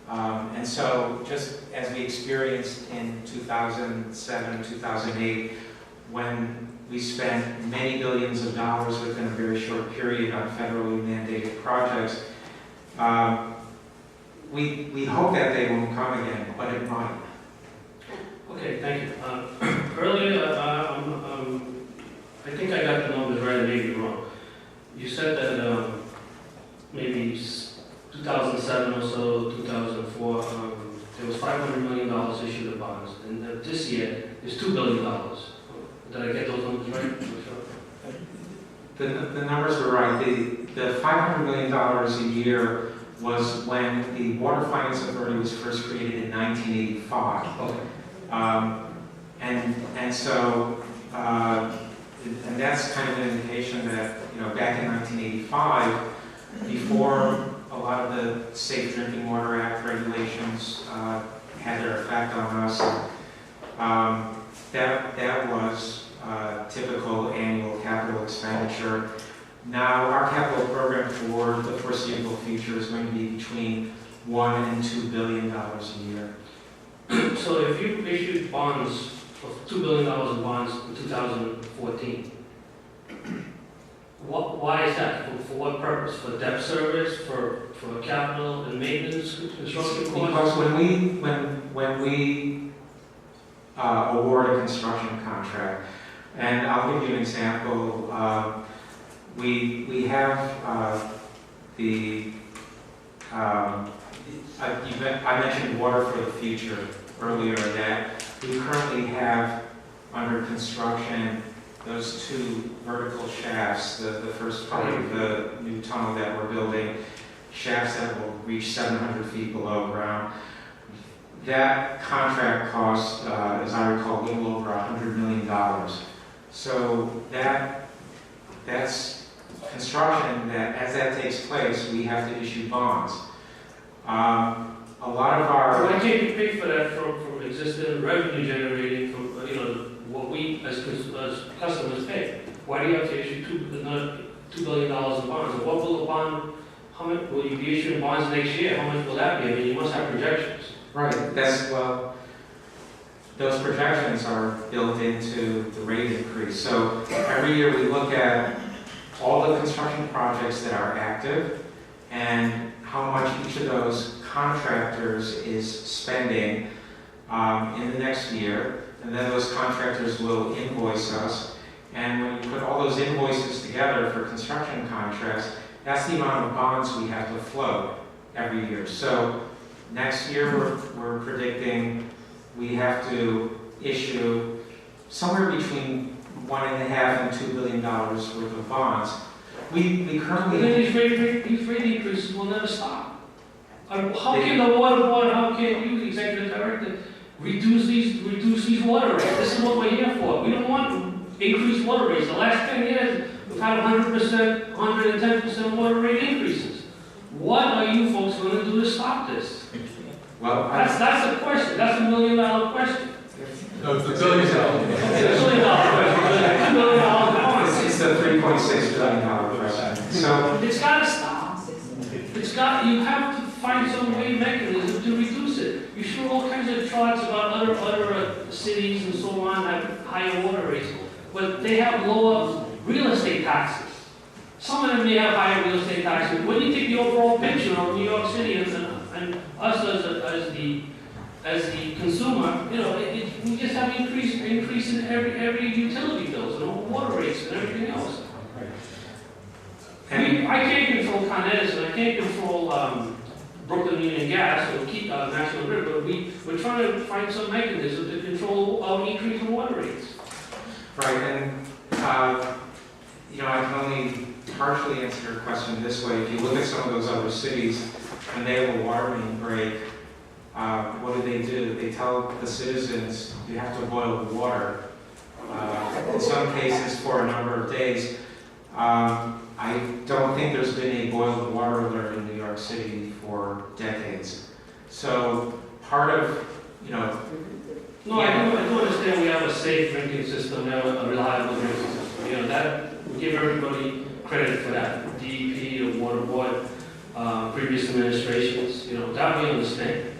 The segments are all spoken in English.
And so just as we experienced in 2007, 2008, when we spent many billions of dollars within a very short period on federally mandated projects, we hope that they won't come again, but it might. Okay, thank you. Earlier, I think I got the numbers right, maybe wrong. You said that maybe 2007 or so, 2004, there was $500 million issued of bonds, and this year is $2 billion. Did I get those numbers right? The numbers were right. The $500 million a year was when the Water Finance Authority was first created in 1985. Okay. And that's kind of an indication that, back in 1985, before a lot of the Safe Drinking Water Act regulations had their effect on us, that was typical annual capital expenditure. Now, our capital program for the foreseeable future is going to be between $1 and $2 billion a year. So if you issued bonds of $2 billion in bonds in 2014, why is that? For what purpose? For debt service? For capital and maintenance, construction costs? Because when we award a construction contract, and I'll give you an example. We have I mentioned Water for the Future earlier, that we currently have under construction those two vertical shafts, the first part of the new tunnel that we're building, shafts that will reach 700 feet below ground. That contract cost, as I recall, a little over $100 million. So that's construction that, as that takes place, we have to issue bonds. A lot of our... Why can't you pay for that from existing revenue generating from, what we as customers pay? Why do you have to issue $2 billion in bonds? And what will the bond, how much will you be issuing bonds next year? How much will that be? I mean, you must have projections. Right, those projections are built into the rate increase. So every year we look at all the construction projects that are active and how much each of those contractors is spending in the next year, and then those contractors will invoice us. And when you put all those invoices together for construction contracts, that's the amount of bonds we have to float every year. So next year we're predicting we have to issue somewhere between $1.5 and $2 billion worth of bonds. We currently... But then these rate increases will never stop. How can the water board, how can you, executive director, reduce these water rates? This is what we're here for. We don't want increased water rates. The last 10 years, we've had 100%, 110% water rate increases. What are you folks going to do to stop this? Well, that's a question. That's $1 million question. No, it's the $1 billion. It's a $1 billion question. $2 billion. It's the $3.6 billion question. So it's got to stop. You have to find some way mechanism to reduce it. You sure all kinds of charts about other cities and so on have higher water rates, but they have lower real estate taxes. Some of them may have higher real estate taxes. When you take the overall picture of New York City and us as the consumer, we just have increase in every utility bills and water rates and everything else. I can't control Con Edison, I can't control Brooklyn Union Gas or keep National Grid, but we're trying to find some mechanism to control increase in water rates. right, and I can only partially answer your question this way. If you look at some of those other cities, when they have a water main break, what do? They tell the citizens, you have to boil the water. In some cases for a number of days. I don't think there's been a boil the water alert in New York City for decades. So part of, No, I do understand we have a safe drinking system, we have a reliable drinking system. That we give everybody credit for that. DEP, the water board. previous administrations, that we understand.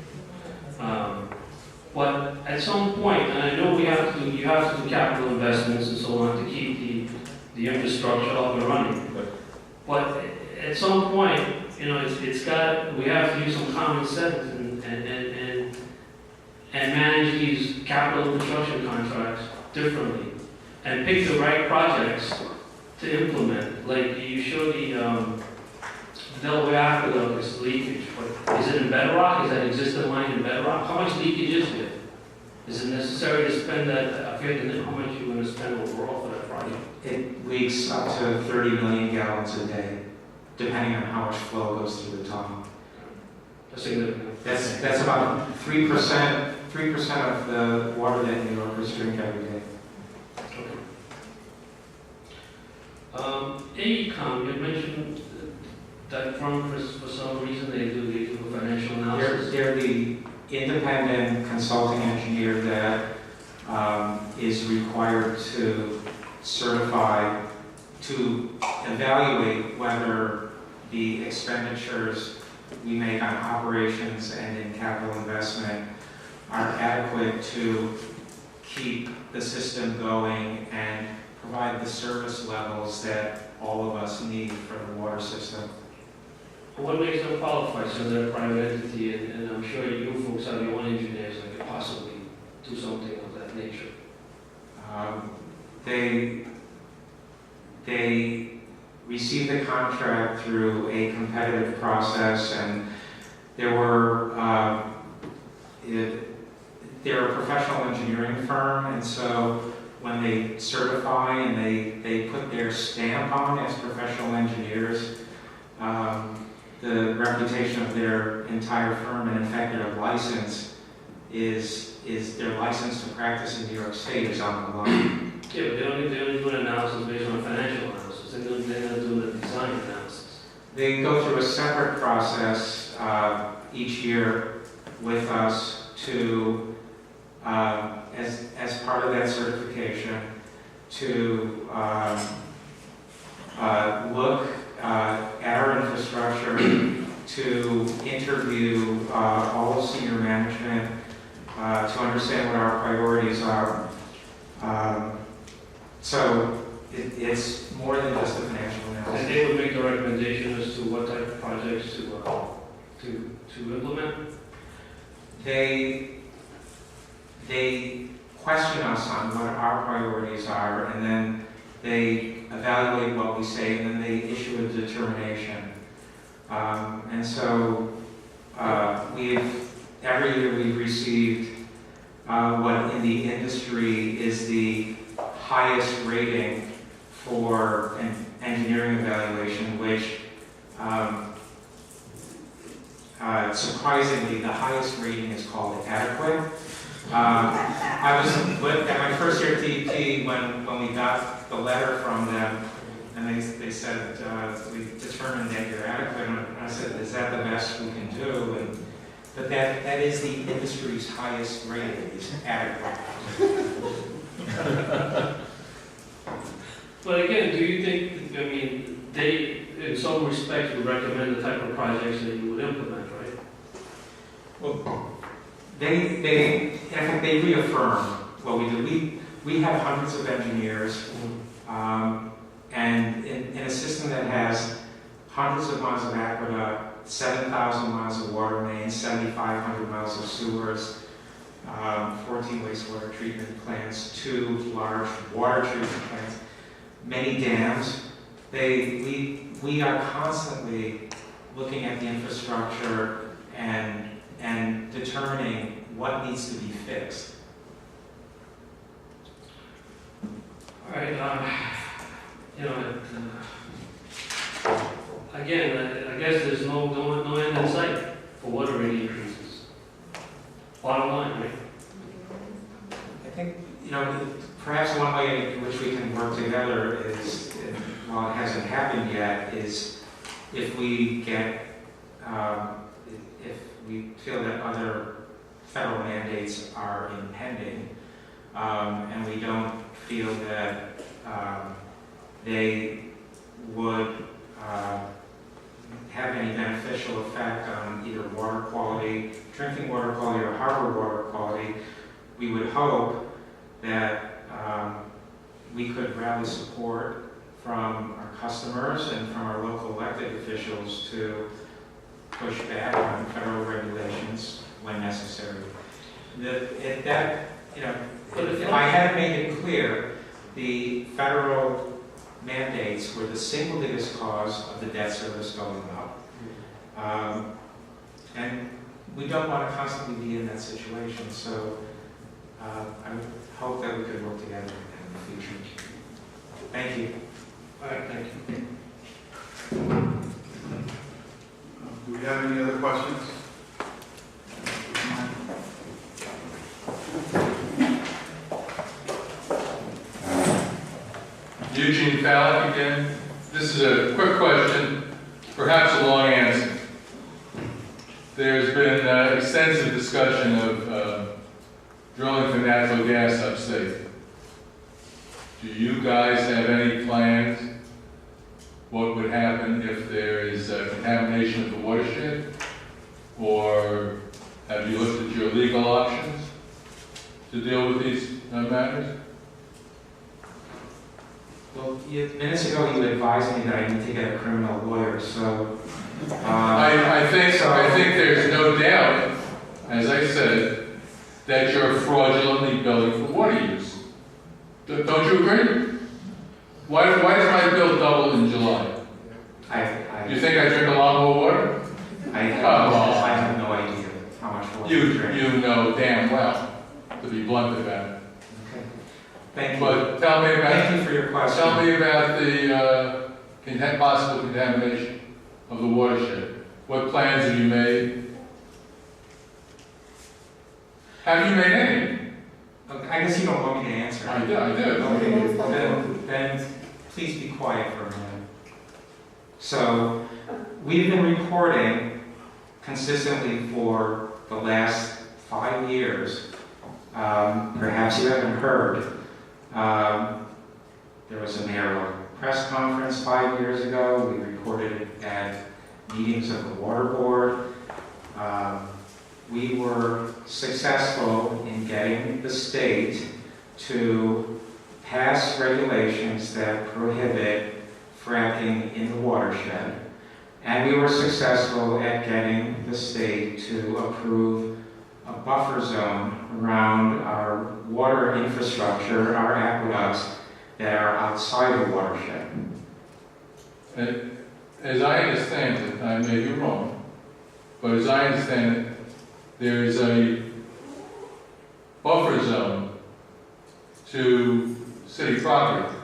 But at some point, and I know you have to do capital investments and so on to keep the infrastructure up and running. But at some point, we have to use some common sense and manage these capital construction contracts differently and pick the right projects to implement. Like you show the Delaware Aqueduct is leakage, but is it in bedrock? Is that existing line in bedrock? How much leakage is there? Is it necessary to spend that? I forget how much you're going to spend overall for that project. It leaks up to 30 million gallons a day, depending on how much flow goes through the tunnel. That's significant. That's about 3% of the water that New Yorkers drink every day. AECOM, you mentioned that firm for some reason they do a financial analysis. They're the independent consulting engineer that is required to certify, to evaluate whether the expenditures we make on operations and in capital investment are adequate to keep the system going and provide the service levels that all of us need for the water system. What makes them qualified? So they're a private entity, and I'm sure you folks have your own engineers that could possibly do something of that nature. They received the contract through a competitive process, and they're a professional engineering firm, and so when they certify and they put their stamp on as professional engineers, the reputation of their entire firm, and in fact their license is their license to practice in New York State is on the line. Yeah, but they only do an analysis based on financial analysis. They're not doing the design analysis. They go through a separate process each year with us to, as part of that certification, to look at our infrastructure, to interview all of senior management, to understand what our priorities are. So it's more than just a financial analysis. And they would make the recommendation as to what type of projects to implement? They question us on what our priorities are, and then they evaluate what we say, and then they issue a determination. And so every year we've received what in the industry is the highest rating for an engineering evaluation, which surprisingly the highest rating is called adequate. I was at my first year at DEP when we got the letter from them, and they said, we determined that you're adequate. And I said, is that the best we can do? But that is the industry's highest rating, is adequate. But again, do you think, they, in some respects, would recommend the type of projects that you would implement, right? Well, in fact, they reaffirm what we do. We have hundreds of engineers, and in a system that has hundreds of miles of aqueduct, 7,000 miles of water mains, 7,500 miles of sewers, 14 wastewater treatment plants, 2 large water treatment plants, many dams. We are constantly looking at the infrastructure and determining what needs to be fixed. All right. Again, I guess there's no end in sight for water rate increases. Bottom line, right? I think, perhaps one way in which we can work together is, while it hasn't happened yet, is if we get, if we feel that other federal mandates are impending, and we don't feel that they would have any beneficial effect on either water quality, drinking water quality, or harbor water quality, we would hope that we could rally support from our customers and from our local elected officials to push back on federal regulations when necessary. If I had made it clear, the federal mandates were the single biggest cause of the debt service going up. And we don't want to constantly be in that situation, so I would hope that we could work together in the future. Thank you. All right, thank you. Do we have any other questions? Eugene Fallick again. This is a quick question, perhaps a long answer. There's been extensive discussion of drilling for natural gas upstate. Do you guys have any plans? What would happen if there is contamination of the watershed? Or have you looked at your legal options to deal with these matters? Well, minutes ago you advised me that I need to get a criminal lawyer, so... I think there's no doubt, as I said, that you're fraudulently billing for water use. Don't you agree? Why does my bill double in July? You think I drink a lot more water? I have no idea how much water you drink. You know damn well, to be blunt about it. Okay. Thank you. But tell me about. Thank you for your question. Tell me about the possible contamination of the watershed. What plans have you made? Have you made any? Okay, I guess you don't want me to answer. I do. Okay, then please be quiet for a minute. So, we've been reporting consistently for the last 5 years. Perhaps you haven't heard. There was a mayoral press conference 5 years ago. We reported it at meetings of the water board. We were successful in getting the state to pass regulations that prohibit fracking in the watershed. And we were successful at getting the state to approve a buffer zone around our water infrastructure, our aqueducts that are outside the watershed. And as I understand it, I may be wrong, but as I understand it, there is a buffer zone to city property,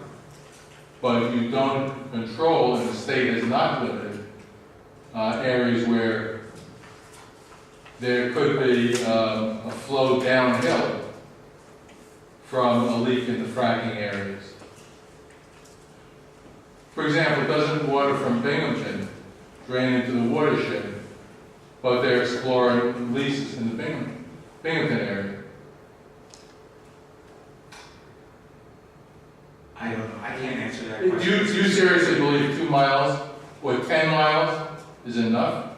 but you don't control, and the state has not limited, areas where there could be a flow downhill from a leak in the fracking areas. For example, doesn't water from Binghamton drain into the watershed, but they're exploring leases in the Binghamton area? I don't know. I can't answer that Do question. you seriously believe 2 miles or 10 miles is enough?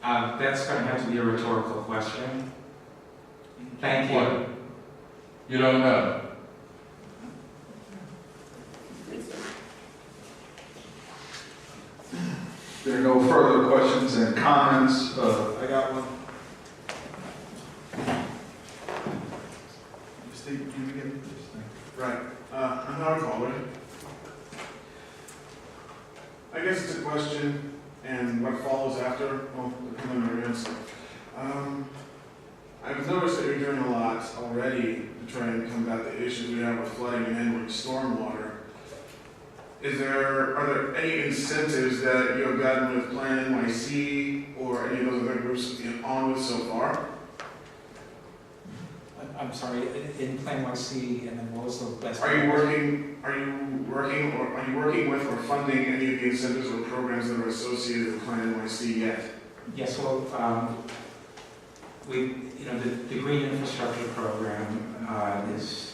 That's going to have to be a rhetorical question. Thank you. What? You don't know? There are no further questions and comments. I got one. Steve, can you get this thing? Right. I'm not a caller. I guess it's a question, and what follows after, well, the preliminary answer. I've noticed that you're doing a lot already to try and combat the issues we have with flooding and inward stormwater. Are there any incentives that you have gotten with Plan NYC or any of those other groups on with so far? I'm sorry, in Plan YC, and then what was the best? Are you working with or funding any of the incentives or programs that are associated with Plan NYC yet? Yes, well, the Green Infrastructure Program comes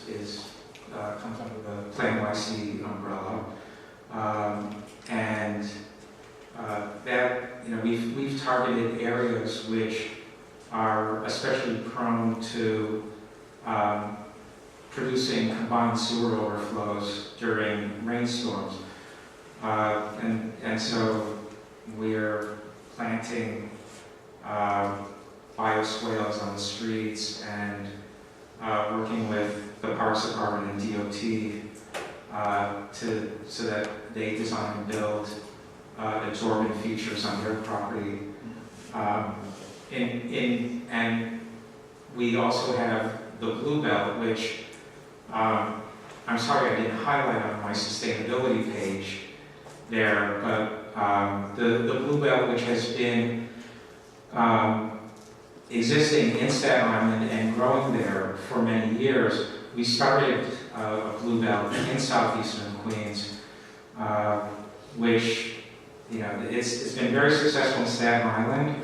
under the Plan YC umbrella, and we've targeted areas which are especially prone to producing combined sewer overflows during rainstorms. And so we're planting bioswales on the streets and working with the Parks Department and DOT so that they design and build absorbent features on their property. And we also have the Blue Belt, which I'm sorry I didn't highlight on my sustainability page there, but the Blue Belt, which has been existing in Staten Island and growing there for many years. We started a Blue Belt in southeastern Queens, which, it's been very successful in Staten Island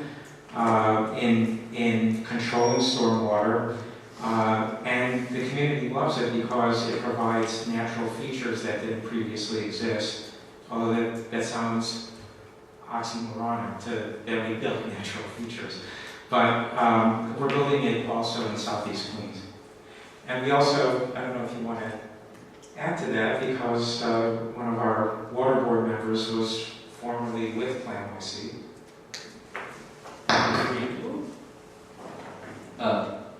in controlling stormwater, and the community loves it because it provides natural features that didn't previously exist. Although that sounds oxymoronic that we build natural features. But we're building it also in southeast Queens. And we also, I don't know if you want to add to that, because one of our water board members was formerly with Plan YC.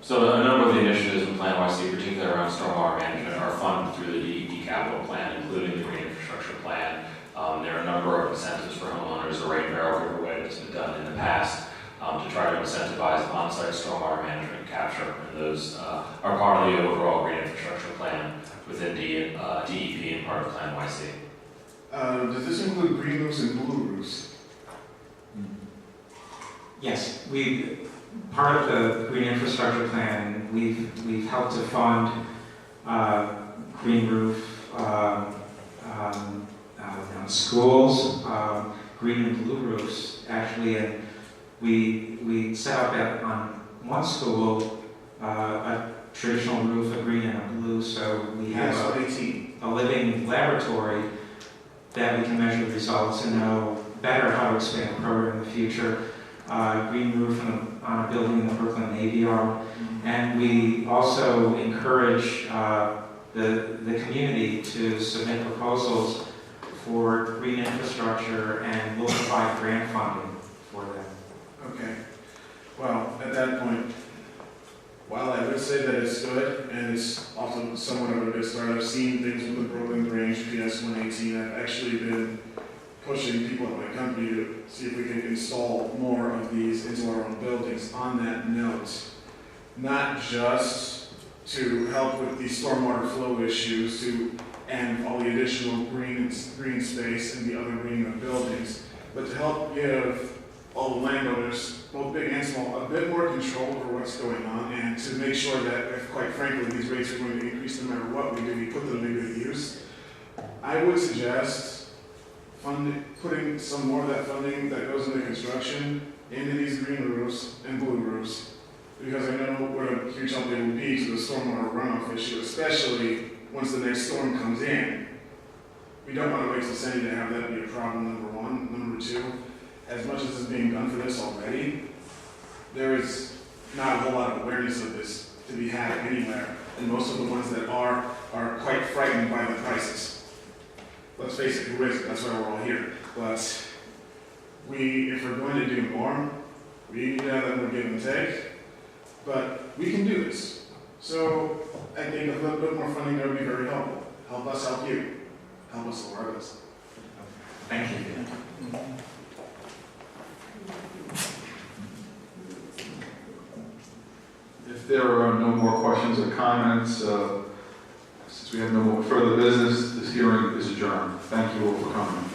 So a number of the initiatives in Plan YC, particularly around stormwater management, are funded through the DEP capital plan, including the green infrastructure plan. There are a number of incentives for homeowners, the rain barrel giveaway that's been done in the past, to try to incentivize on-site stormwater management capture. And those are part of the overall green infrastructure plan within DEP and part of Plan YC. Does this include green roofs and blue roofs? Yes, part of the green infrastructure plan, we've helped to fund green roof schools, green and blue roofs actually, and we set up on one school a traditional roof, a green and a blue, so we have a living laboratory that we can measure the results and know better how to expand the program in the future. Green roof on a building in the Brooklyn Navy Yard, and we also encourage the community to submit proposals for green infrastructure, and we'll provide grant funding for them. Okay. Well, at that point, while I would say that it's good, and it's also somewhat of a good start, I've seen things with the Brooklyn Grange PS 118. I've actually been pushing people at my company to see if we can install more of these into our own buildings. On that note, not just to help with the stormwater flow issues and all the additional green space and the other green of buildings, but to help give all the landowners, both big and small, a bit more control over what's going on, and to make sure that, if quite frankly these rates are going to increase no matter what we do, we put them to good use. I would suggest putting some more of that funding that goes into construction into these green roofs and blue roofs, because I know what a huge help they will be to the stormwater runoff issue, especially once the next storm comes in. We don't want to waste a cent to have that be a problem, number one. Number two, as much as is being done for this already, there is not a whole lot of awareness of this to be had anywhere, and most of the ones that are quite frightened by the prices. Let's face it, who isn't? That's why we're all here. But if we're going to do more, we need to have that more give and take. But we can do this. So I think a little bit more funding there would be very helpful. Help us help you. Help us lower our bills. Thank you. If there are no more questions or comments, since we have no more further business, this hearing is adjourned. Thank you all for coming.